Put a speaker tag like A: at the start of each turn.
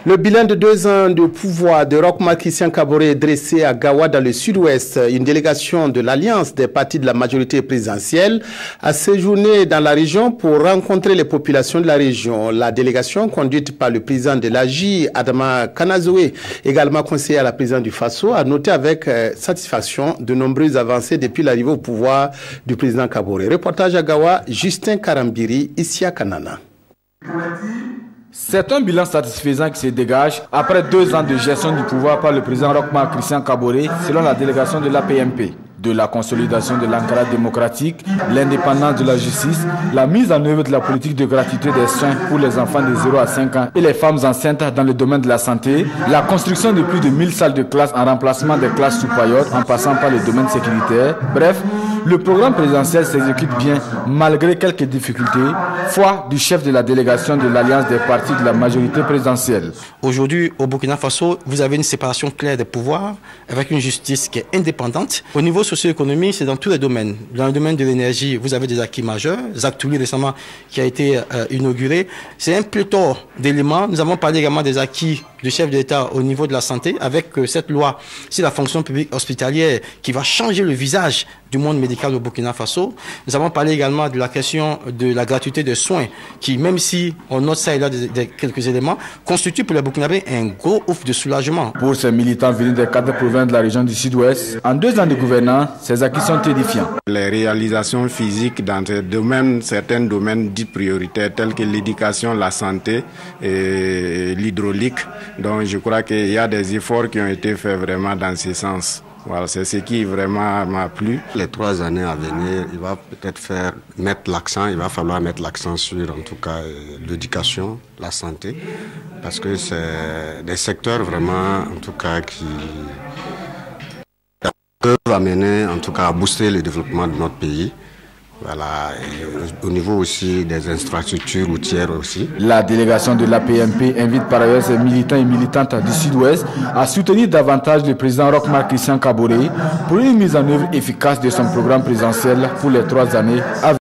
A: Le bilan de 2 ans de pouvoir de Roch-Marc Christian Kaboré est dressé à Gawa dans le sud-ouest. Une délégation de l'Alliance des partis de la majorité présidentielle a séjourné dans la région pour rencontrer les populations de la région. La délégation conduite par le président de l'AJ, Adama Kanazoé, également conseiller à la présidente du Faso, a noté avec satisfaction de nombreuses avancées depuis l'arrivée au pouvoir du président Kaboré. Reportage à Gawa, Justin Karambiri, Issia Kanana.
B: C'est un bilan satisfaisant qui se dégage après 2 ans de gestion du pouvoir par le président Roch-Marc Christian Kaboré, selon la délégation de l'APMP. De la consolidation de l'Ankara démocratique, l'indépendance de la justice, la mise en œuvre de la politique de gratuité des soins pour les enfants de 0 à 5 ans et les femmes enceintes dans le domaine de la santé, la construction de plus de 1000 salles de classe en remplacement des classes sous paillotes en passant par le domaine sécuritaire. Bref, le programme présidentiel s'exécute bien malgré quelques difficultés, foi du chef de la délégation de l'Alliance des partis de la majorité présidentielle.
C: Aujourd'hui, au Burkina Faso, vous avez une séparation claire des pouvoirs avec une justice qui est indépendante. Au niveau socio-économique, c'est dans tous les domaines. Dans le domaine de l'énergie, vous avez des acquis majeurs. Zak-Touli récemment qui a été inauguré. C'est un pléthore d'éléments. Nous avons parlé également des acquis du chef de l'État au niveau de la santé avec cette loi sur la fonction publique hospitalière qui va changer le visage du monde médical au Burkina Faso. Nous avons parlé également de la question de la gratuité des soins qui, même si on note ça et là quelques éléments, constitue pour les Burkinabés un gros ouf de soulagement.
B: Pour ces militants venus des 4 provinces de la région du Sud-Ouest, en 2 ans de gouvernance, ces acquis sont édifiants.
D: Les réalisations physiques dans ces domaines, certains domaines dits prioritaires tels que l'éducation, la santé et l'hydraulique. Donc je crois qu'il y a des efforts qui ont été faits vraiment dans ce sens. Voilà, c'est ce qui vraiment m'a plu.
E: Les 3 années à venir, il va peut-être il va falloir mettre l'accent sur en tout cas l'éducation, la santé, parce que c'est des secteurs vraiment en tout cas qui peuvent amener en tout cas à booster le développement de notre pays. Voilà, et au niveau aussi des infrastructures routières aussi.
B: La délégation de l'APMP invite par ailleurs ses militants et militantes du Sud-Ouest à soutenir davantage le président Roch-Marc Christian Kaboré pour une mise en œuvre efficace de son programme présidentiel pour les 3 années à venir.